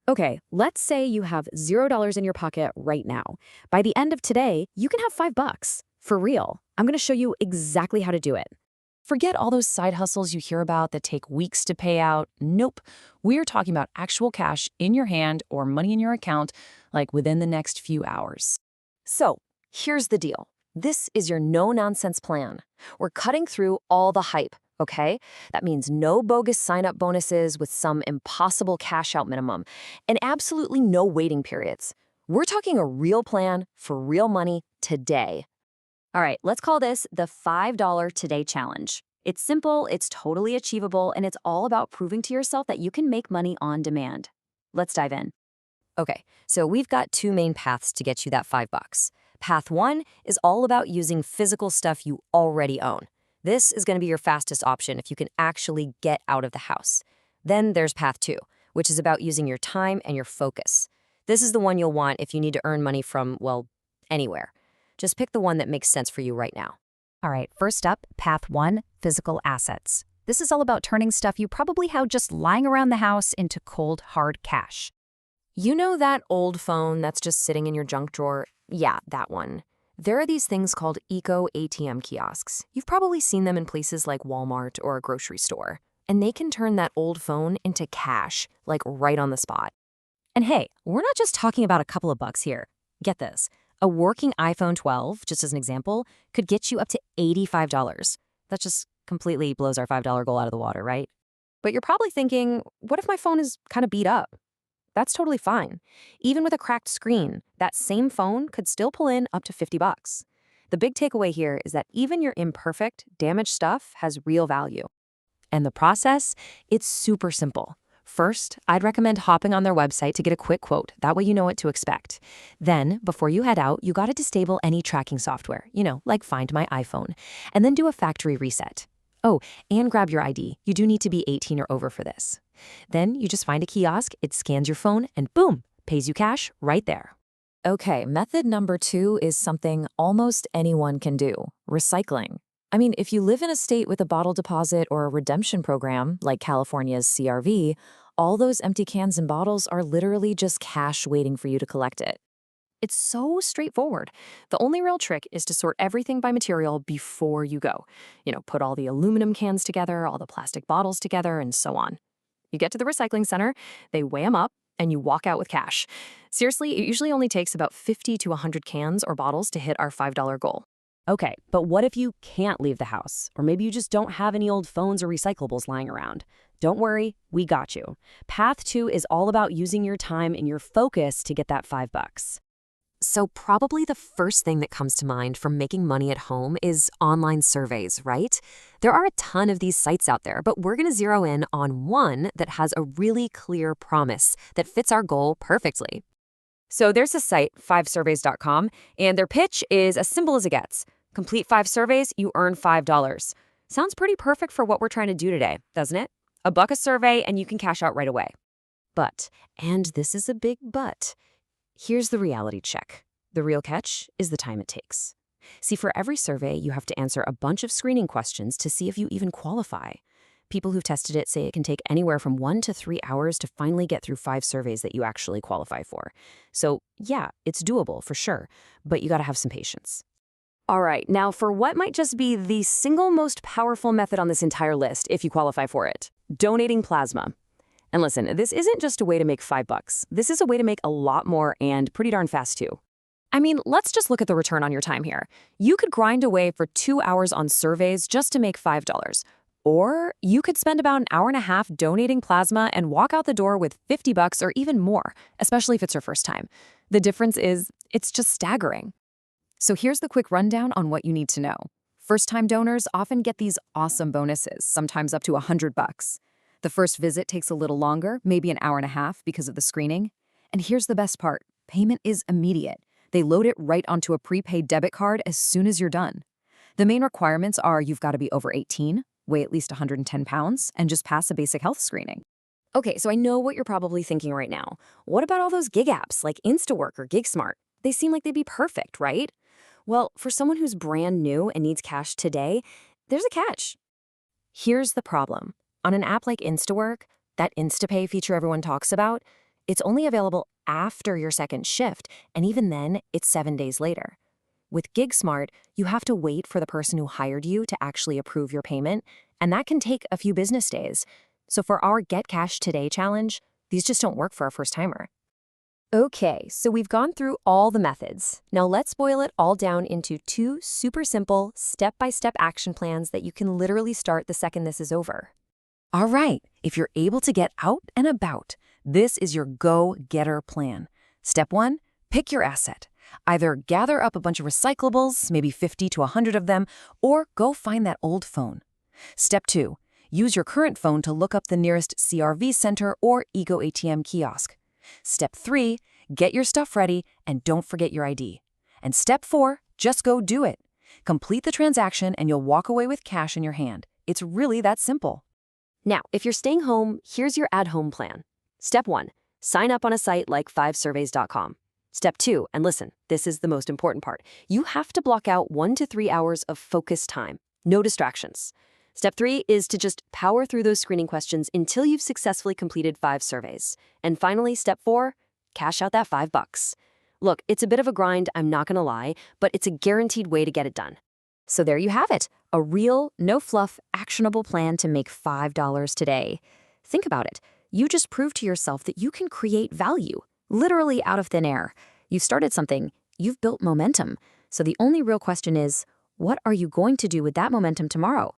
Okay, let's say you have $0 in your pocket right now. By the end of today, you can have $5. For real. I'm going to show you exactly how to do it. Forget all those side hustles you hear about that take weeks to pay out. Nope. We're talking about actual cash in your hand or money in your account, like within the next few hours. So, here's the deal. This is your no-nonsense plan. We're cutting through all the hype, okay? That means no bogus sign-up bonuses with some impossible cash-out minimum, and absolutely no waiting periods. We're talking a real plan for real money today. All right, let's call this the $5 Today Challenge. It's simple, it's totally achievable, and it's all about proving to yourself that you can make money on demand. Let's dive in. Okay, so we've got two main paths to get you that $5. Path one is all about using physical stuff you already own. This is going to be your fastest option if you can actually get out of the house. Then there's path two, which is about using your time and your focus. This is the one you'll want if you need to earn money from, well, anywhere. Just pick the one that makes sense for you right now. All right, first up, path one, physical assets. This is all about turning stuff you probably have just lying around the house into cold, hard cash. You know that old phone that's just sitting in your junk drawer? Yeah, that one. There are these things called Eco ATM kiosks. You've probably seen them in places like Walmart or a grocery store. And they can turn that old phone into cash, like right on the spot. And hey, we're not just talking about a couple of bucks here. Get this. A working iPhone 12, just as an example, could get you up to $85. That just completely blows our $5 goal out of the water, right? But you're probably thinking, what if my phone is kind of beat up? That's totally fine. Even with a cracked screen, that same phone could still pull in up to $50. The big takeaway here is that even your imperfect, damaged stuff has real value. And the process? It's super simple. First, I'd recommend hopping on their website to get a quick quote. That way you know what to expect. Then, before you head out, you gotta disable any tracking software, like Find My iPhone, and then do a factory reset. Oh, and grab your ID. You do need to be 18 or over for this. Then you just find a kiosk, it scans your phone, and boom, pays you cash right there. Okay, method number two is something almost anyone can do, recycling. I mean, if you live in a state with a bottle deposit or a redemption program, like California's CRV, all those empty cans and bottles are literally just cash waiting for you to collect it. It's so straightforward. The only real trick is to sort everything by material before you go. Put all the aluminum cans together, all the plastic bottles together, and so on. You get to the recycling center, they weigh them up, and you walk out with cash. Seriously, it usually only takes about 50 to 100 cans or bottles to hit our $5 goal. Okay, but what if you can't leave the house? Or maybe you just don't have any old phones or recyclables lying around. Don't worry, we got you. Path two is all about using your time and your focus to get that $5. So probably the first thing that comes to mind for making money at home is online surveys, right? There are a ton of these sites out there, but we're going to zero in on one that has a really clear promise that fits our goal perfectly. So there's a site, 5surveys.com, and their pitch is as simple as it gets. Complete 5 surveys, you earn $5. Sounds pretty perfect for what we're trying to do today, doesn't it? $1 a survey and you can cash out right away. But, and this is a big but, here's the reality check. The real catch is the time it takes. See, for every survey, you have to answer a bunch of screening questions to see if you even qualify. People who've tested it say it can take anywhere from 1 to 3 hours to finally get through 5 surveys that you actually qualify for. So yeah, it's doable for sure, but you gotta have some patience. All right, now for what might just be the single most powerful method on this entire list, if you qualify for it, donating plasma. And listen, this isn't just a way to make $5. This is a way to make a lot more and pretty darn fast too. I mean, let's just look at the return on your time here. You could grind away for 2 hours on surveys just to make $5. Or you could spend about an hour and a half donating plasma and walk out the door with $50 or even more, especially if it's your first time. The difference is, it's just staggering. So here's the quick rundown on what you need to know. First-time donors often get these awesome bonuses, sometimes up to $100. The first visit takes a little longer, maybe an hour and a half because of the screening. And here's the best part. Payment is immediate. They load it right onto a prepaid debit card as soon as you're done. The main requirements are you've got to be over 18, weigh at least 110 pounds, and just pass a basic health screening. Okay, so I know what you're probably thinking right now. What about all those gig apps like Instawork or GigSmart? They seem like they'd be perfect, right? Well, for someone who's brand new and needs cash today, there's a catch. Here's the problem. On an app like Instawork, that InstaPay feature everyone talks about, It's only available after your second shift, and even then, it's 7 days later. With GigSmart, you have to wait for the person who hired you to actually approve your payment, and that can take a few business days. So for our Get Cash Today challenge, these just don't work for a first-timer. Okay, so we've gone through all the methods. Now let's boil it all down into 2 super simple, step-by-step action plans that you can literally start the second this is over. All right, if you're able to get out and about, this is your go-getter plan. Step 1, pick your asset. Either gather up a bunch of recyclables, maybe 50 to 100 of them, or go find that old phone. Step 2, use your current phone to look up the nearest CRV center or Ego ATM kiosk. Step 3, get your stuff ready and don't forget your ID. And step 4, just go do it. Complete the transaction and you'll walk away with cash in your hand. It's really that simple. Now, if you're staying home, here's your at-home plan. Step 1, sign up on a site like 5surveys.com. Step 2, and listen, this is the most important part. You have to block out 1 to 3 hours of focused time. No distractions. Step 3 is to just power through those screening questions until you've successfully completed 5 surveys. And finally, step 4, cash out that $5. Look, it's a bit of a grind, I'm not gonna lie, but it's a guaranteed way to get it done. So there you have it, a real, no-fluff, actionable plan to make $5 today. Think about it. You just proved to yourself that you can create value, literally out of thin air. You've started something, you've built momentum. So the only real question is, what are you going to do with that momentum tomorrow?